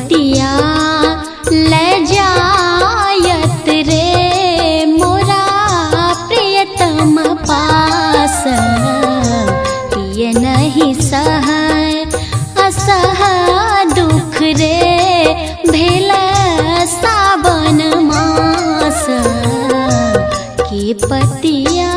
पतिया ले जायत रे मोरा प्रियतम पास। ये नहीं सहय असह दुख रे भेल सावन मास की पतिया।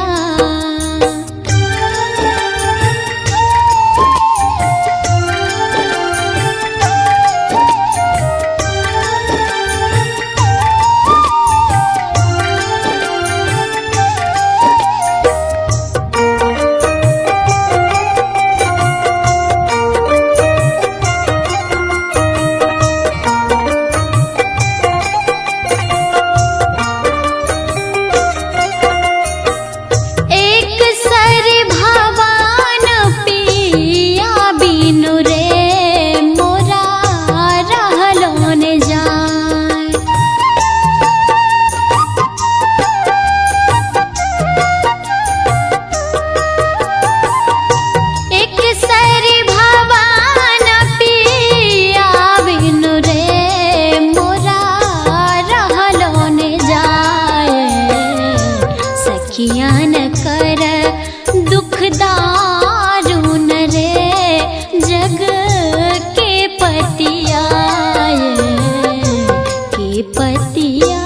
सखियान कर दुख दारुण रे जग के पतिया के पतिया।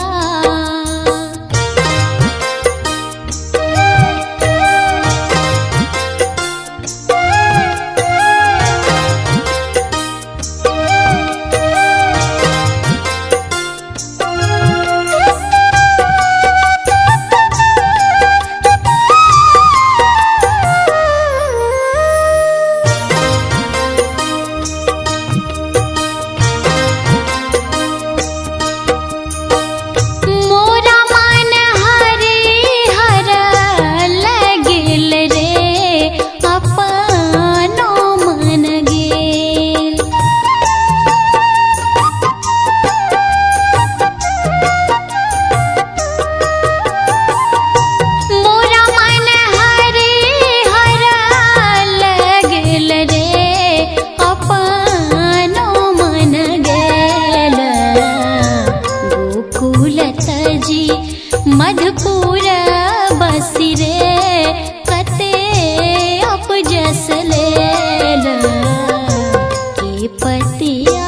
मधुपुर बसी रे कते अपजस लेल के पतिया।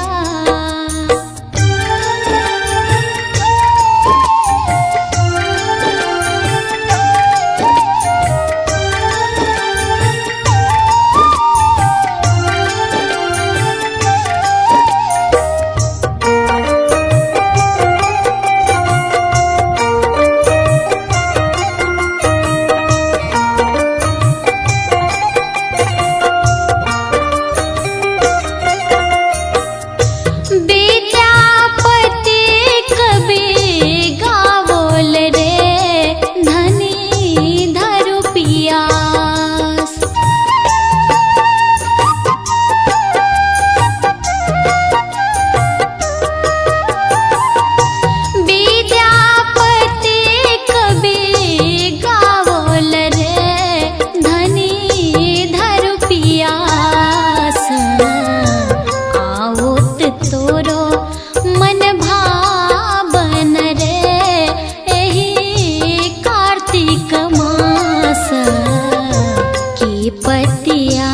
पतिया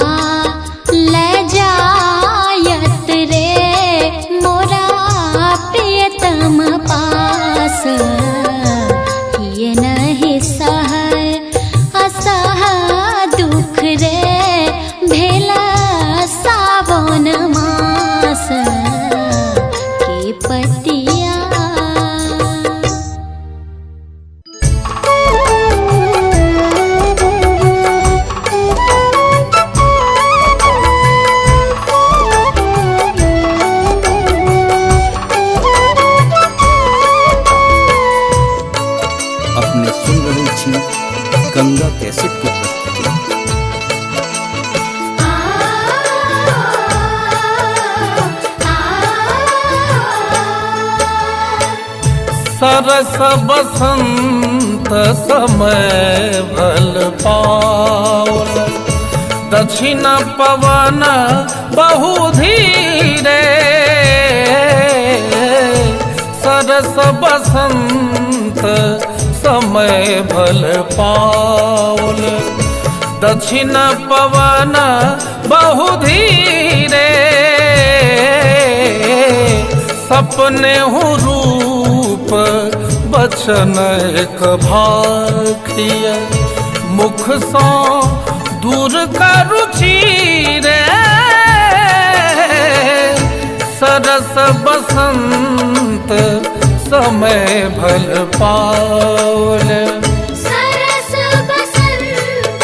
ले जायत रे मोरा प्रियतम पास। ये नहीं सहय असह दुख रे भेला सावन मास के पतिया। गंगा कैसेट की प्रस्तुति। सरस बसंत समय भल पावल, दक्षिण पवन बहु धीरे सरस बसंत समय भल पावल, दक्षिण पवन बहु धीरे, सपने हूँ रूप बचन एक भाखिया, मुख सो दूर करु चीरे, सरस बसंत समय भल पावल। सरस बसंत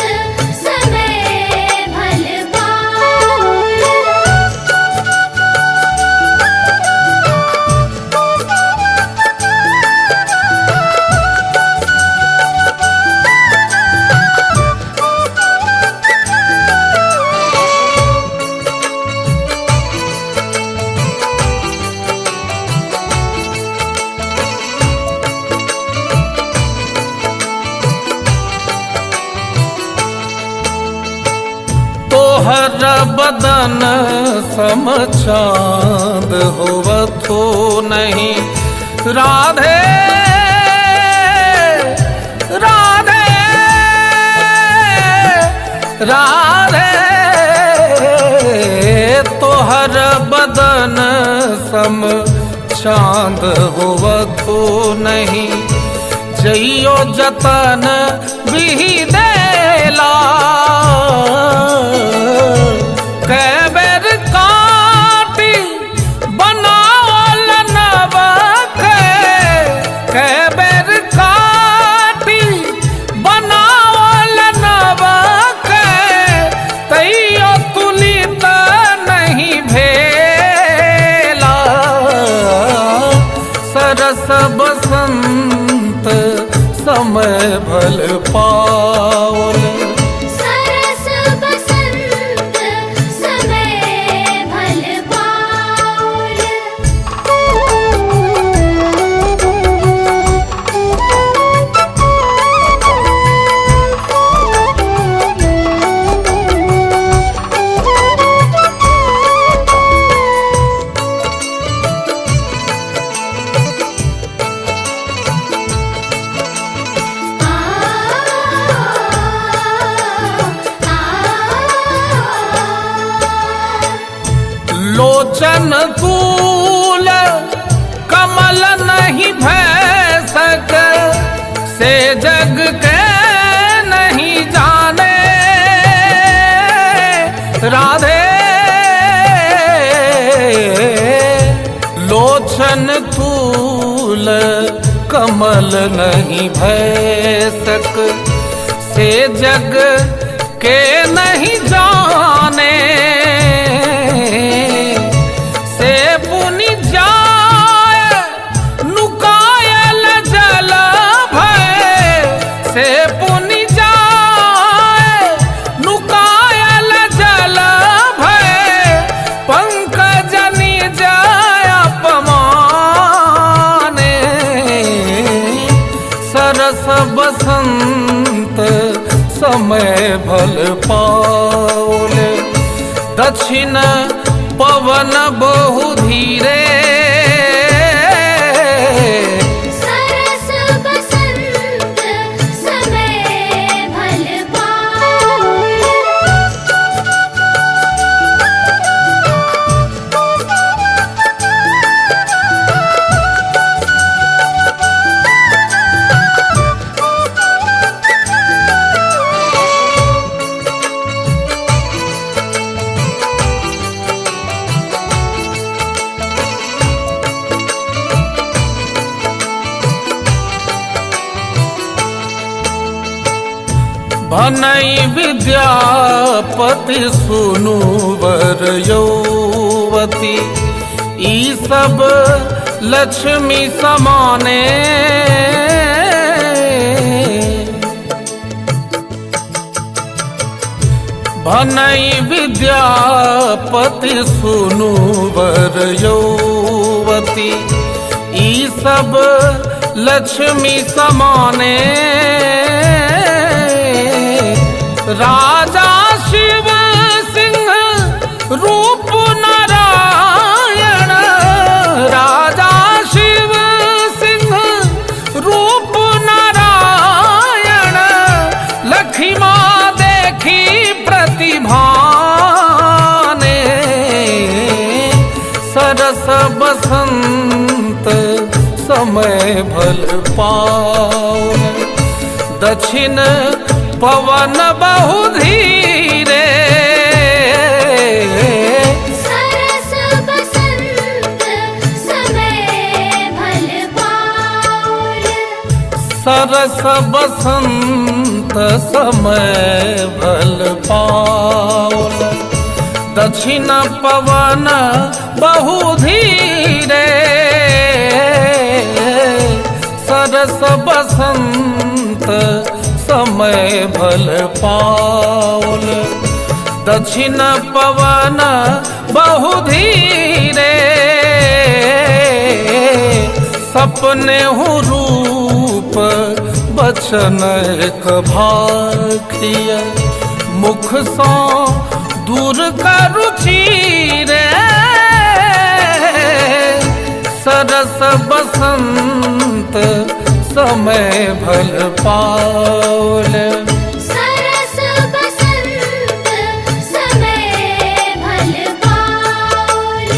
समय भल पावल। तोहर बदन सम चाँद होवथो नहीं, राधे राधे राधे, तोहर बदन सम चाँद होवथो नहीं, जइयो जतन भी देला, कैबर काटी बनावल नवक, कैबर काटी बनावल नवक, तैयो तुलित नहीं भेला, सरस बसंत समय भल पावल। सरस बसंत समय भल पावल। लोचन तूल कमल नहीं भय सक, से जग के नहीं जाने, राधे लोचन तूल कमल नहीं भय सक, से जग के नहीं जाने, से पुनि जाय नुकायल जल भय, से पुनि जाय नुकायल जल भय, पंकज निज अपमाने, सरस बसंत समय भल पावल, दक्षिण पवन बहु धीरे, सरस बसंत समय भल पावल। भनई विद्यापति सुनु वर यौवती, ई सब लक्ष्मी समाने, भनई विद्यापति सुनु वर यौवती, ई सब लक्ष्मी समाने, राजा शिव सिंह रूप नारायण, राजा शिव बसंत समय भल पावन, दक्षिण पवन बहु धीरे, सरस बसंत समय भल पावन, सरस बसंत समय भल पावन, दक्षिण पवन बहु धीरे, सरस बसंत समय भल पावन, दक्षिण पवन बहु धीरे, सपने हूँ रूप बचन एक भाखिया, मुख सो दूर करु चीरे, सरस बसंत समय भल पावन, सरस बसंत समय भल पावन,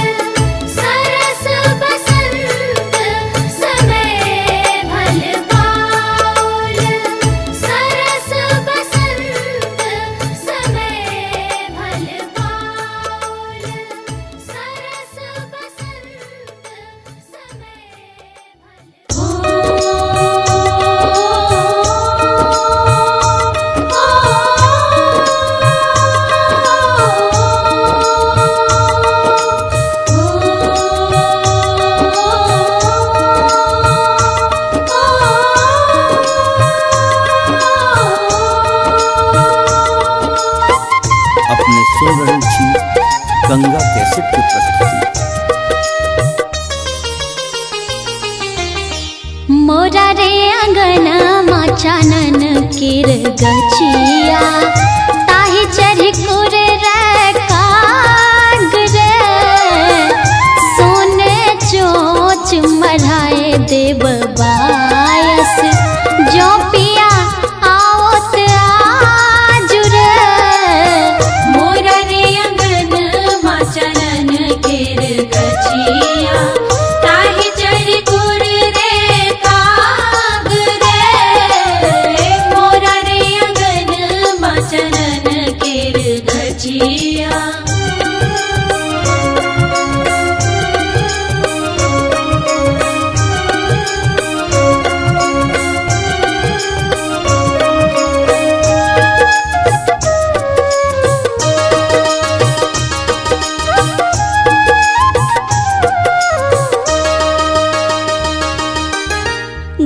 सरस बसंत समय भल पावन, सरस बसंत समय भल पावन, सरस बसंत अपने सुन रहे छी गंगा कैसेट की प्रस्तुति। मोरा रे अंगना चानन किर गछिया, ताही चढ़ कुर रे काग रे, सोने चोच मढ़ाए देव बायस, जो पिया आवत आज रे, मोरा रे अंगना चानन किर गछिया, ताही चढ़ कुर रे काग रे, मोरा रे अंगना चानन किर गछिया।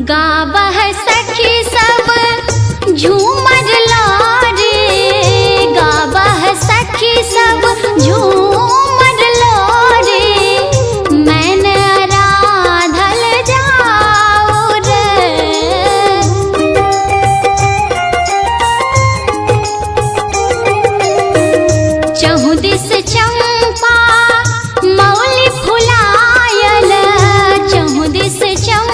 गावह सखी सब झूमर लारे, गावह सखी सब झूमर लारे, मैंने आराधल जाओ रे, चहुदिस चंपा मौली फुलायल, चहुदिस चंपा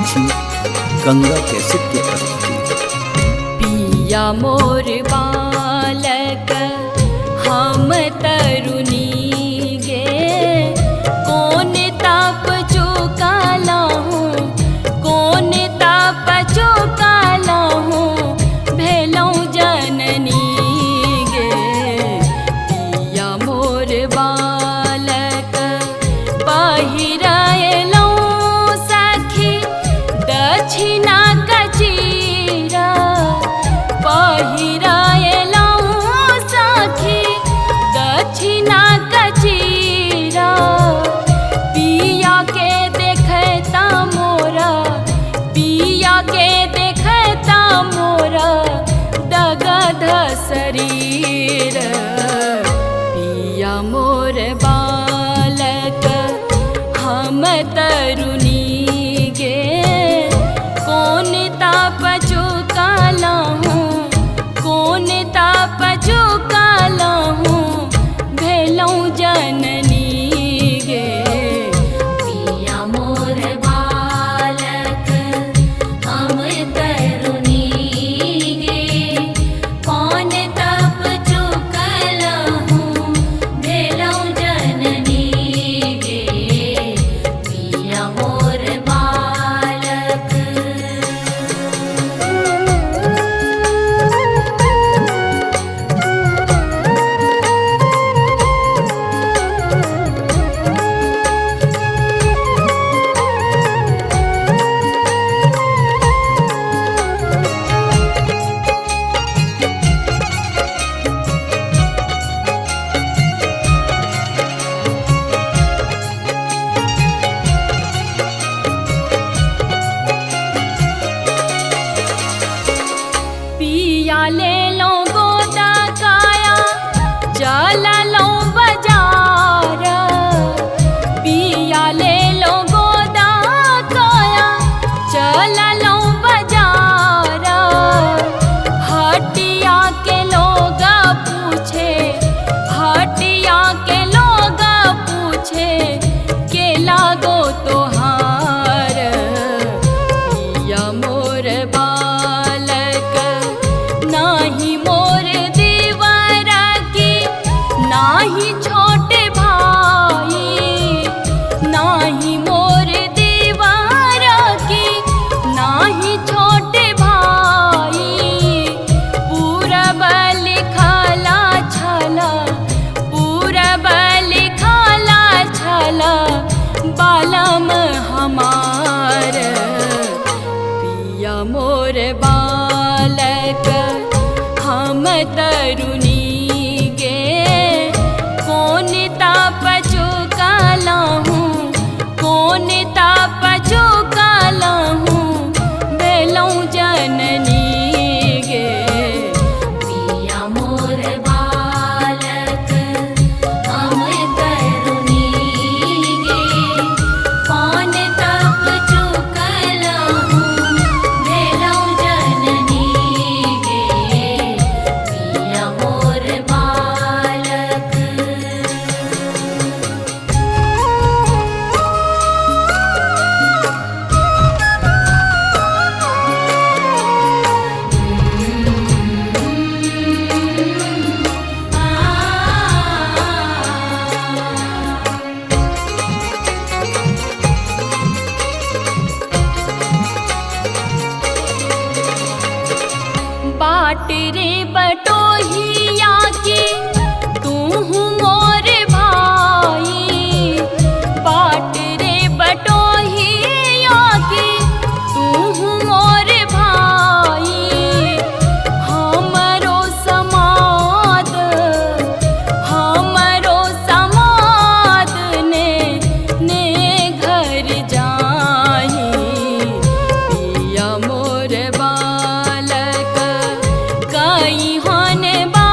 साक्षी गंगा कैसेट की प्रस्तुति। पिया मोर बालक हम तरुणी गे, कौन ताप चुकाला हूँ, कौन ताप चुकाला हूँ, भेलौं जननी गे। पिया मोर बालक पहिरायलौं सखी दक्षिणा कचीरा, पहिरायलौं सखी दक्षिणा कचीरा। पिया के देखता मोरा, पिया के देखता मोरा दगध शरीर। पिया मोर बालक हम तरुणी गे, कौन ताप चुकाला हूँ, कौन ताप चुकाला हूँ, भेलौं जननी गे। पिया मोर बालक हम तरुणी गे, कौन ताप चुकाला हूँ, भेलौं जननी गे। पिया मोर बालक। पिया ले लो गोदा काया, चला लो बाजार। पिया ले लो गोदा काया, चला लो बाजार। हटिया के लोग पूछे, हटिया के लोग पूछे, के लागो तोहार। पिया मोर बालक नाही मोर दीवारा की, नाही छोटे भाई, नाही मोर दीवारा की, नाही छोटे भाई। पूरब लिखला छला, पूरब लिखला छला, बालम हमार। पिया मोर बालक हम तरुणी गे, कौन ताप चुकाला हूँ, कौन ताप चुकाला हूँ, भेलौं जननी गे। पिया मोर बालक हम तरुणी गे, कौन ताप चुकाला हूँ, भेलौं जननी गे। पिया मोर बालक। बाट रे बटोहिया के तू मोर भाई, बाट रे बटोहिया के तू मोर भाई। हमरो समाद, हमरो समाद ने घर जाही। पिया मोर बालक कई हन बा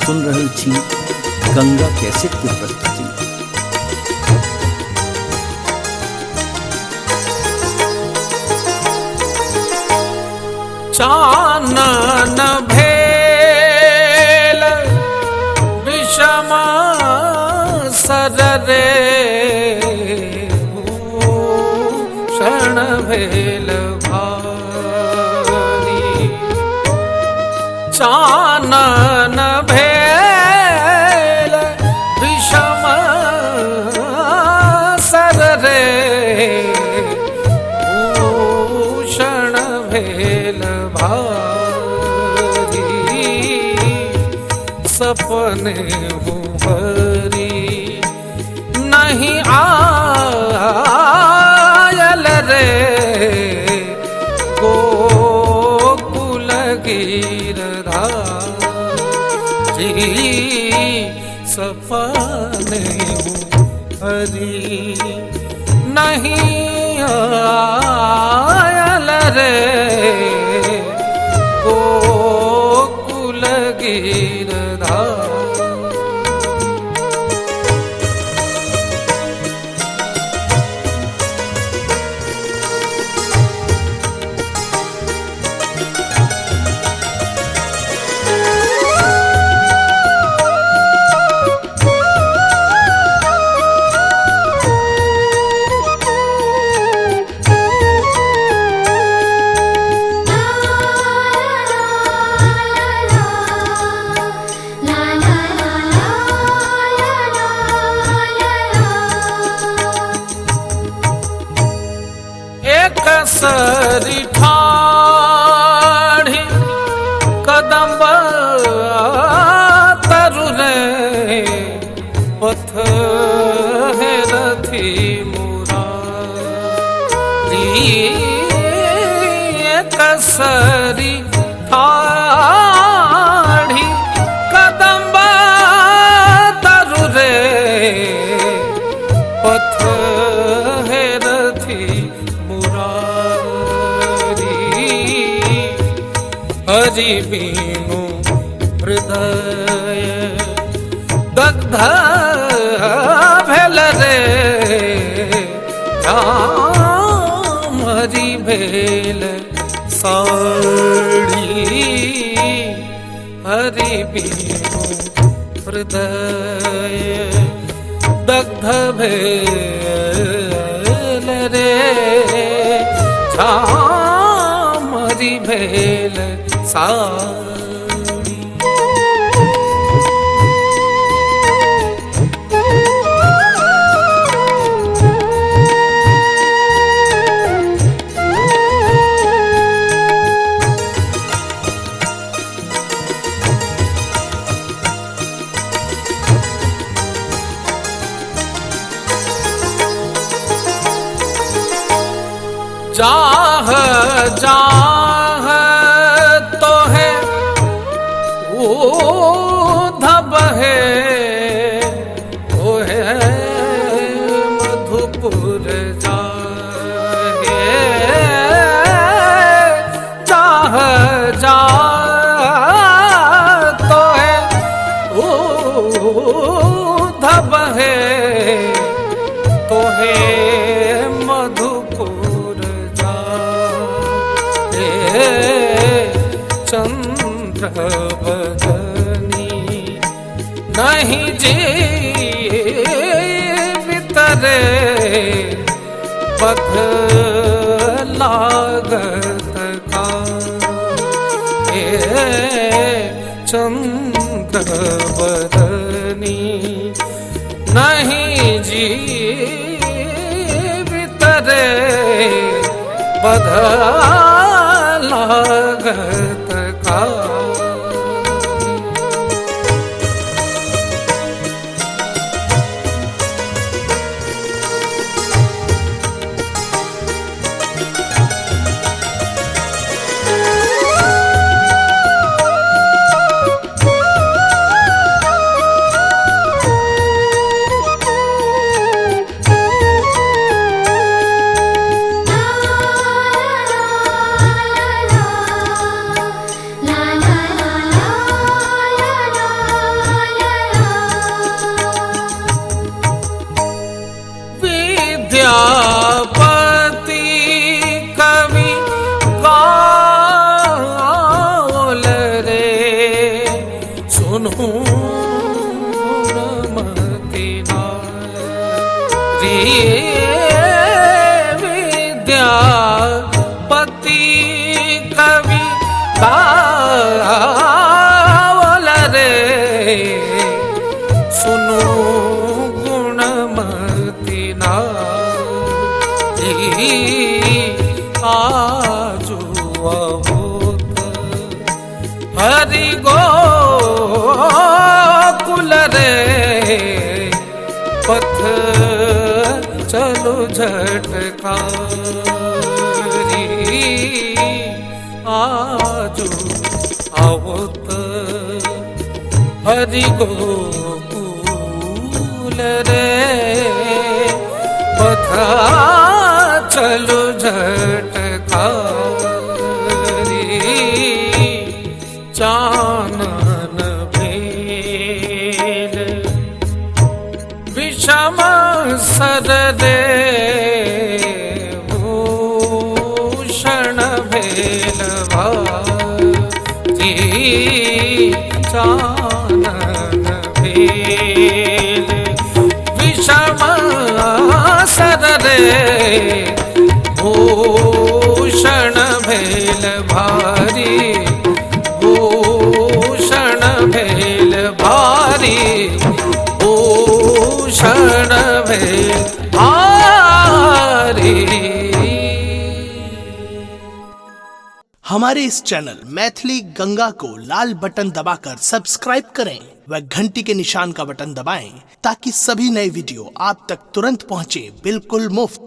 सुन रहल छी गंगा कैसेट के प्रस्तुति। चानन भेल विषम सररे भूषण भेल भारी। चानन भेल विषम सररे भूषण भेल भारी। सपने हूँ भरी नहीं आयल रे गोकुल गिरधारी। सपने हूँ भरी नहीं आयल रे गोकुल गिरधारी। सरी ठाढ़ी कदम तरु रे पथ है रथी मुरारी। कसरी ठाढ़ी कदम तरु रे पथ है रथी हरि बीनु हृदय दग्ध भेल रे राम हरि भेल साड़ी। हरि बीनु हृदय दग्ध भेल रे राम हरि भेल साड़ी। जाह जाह तो है धब है वो है मधुपुर जाहे। जाह जाह तो है धब है तो है मधुपुर चंद्र बदनी नहीं जीवित रे पथ लागत का। चंद्र बदनी नहीं जीवित रे पथ लागत का। la la सुनो गुणमती नारी विद्यापति कवि गावल रे सुनो गुणमती नारी आजु अहोत हरि गोकुल रे पथ चलो झटकारी आजु आवत हरि गोकुल रे पथ चलो झटकारी चानन भेल विषम सर रे भूषण भेल भारी चानन भेल विषम सर रे भूषण भेल भारी भूषण भेल भारी भूषण भेल भारी। हमारे इस चैनल मैथिली गंगा को लाल बटन दबाकर सब्सक्राइब करें व घंटी के निशान का बटन दबाएं ताकि सभी नए वीडियो आप तक तुरंत पहुंचे बिल्कुल मुफ्त।